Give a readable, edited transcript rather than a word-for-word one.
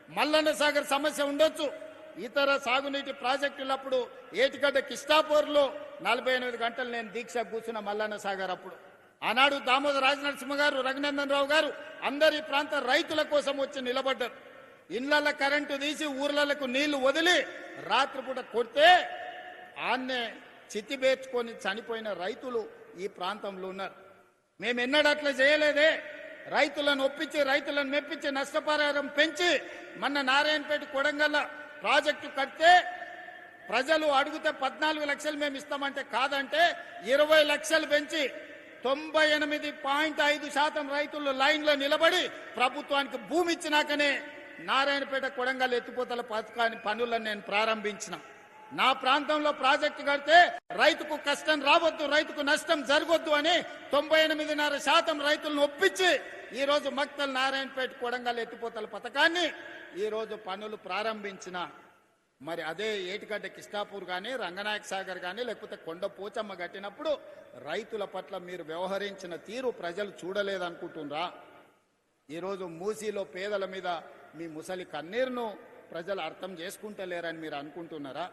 మల్లన్న సాగర్ సమస్య ఉండొచ్చు, ఇతర సాగునీటి ప్రాజెక్టులప్పుడు ఏటిగడ్డ కిష్టాపూర్లో 48 గంటలు నేను దీక్ష కూర్చున్న మల్లన్న సాగర్ అప్పుడు. ఆనాడు దామోదర రాజనరసింహ గారు, రఘునందన్ రావు గారు అందరి ప్రాంత రైతుల కోసం వచ్చి నిలబడ్డారు. ఇళ్ల కరెంటు తీసి ఊర్లకు నీళ్లు వదిలి రాత్రిపూట కొడితే ఆన్నే చితిబేర్చుకొని చనిపోయిన రైతులు ఈ ప్రాంతంలో ఉన్నారు. మేము ఎన్నడూ అట్లా చేయలేదే. రైతులను ఒప్పించి, రైతులను మెప్పించి, నష్టపరిహారం పెంచి మొన్న నారాయణపేట కొడంగల్ ప్రాజెక్టు కడితే ప్రజలు అడిగితే 14 లక్షలు మేము ఇస్తామంటే కాదంటే 20 లక్షలు పెంచి 98.5% రైతులు లైన్లో నిలబడి ప్రభుత్వానికి భూమి ఇచ్చినాకనే నారాయణపేట కొడంగల్ ఎత్తిపోతల పథకాన్ని పనులను నేను ప్రారంభించిన. నా ప్రాంతంలో ప్రాజెక్టు కడితే రైతుకు కష్టం రావద్దు, రైతుకు నష్టం జరగొద్దు అని 98.5% రైతులను ఒప్పించి ఈ రోజు మక్తల్ నారాయణపేట కొడంగల్ ఎత్తిపోతల పథకాన్ని ఈ రోజు పనులు ప్రారంభించిన. మరి అదే ఏటిగడ్డ కిష్టాపూర్ కానీ, రంగనాయక సాగర్ కానీ, లేకపోతే కొండ పోచమ్మ కట్టినప్పుడు రైతుల పట్ల మీరు వ్యవహరించిన తీరు ప్రజలు చూడలేదనుకుంటున్నారా? ఈరోజు మూసీలో పేదల మీద మీ ముసలి కన్నీరును ప్రజలు అర్థం చేసుకుంటలేరని మీరు అనుకుంటున్నారా?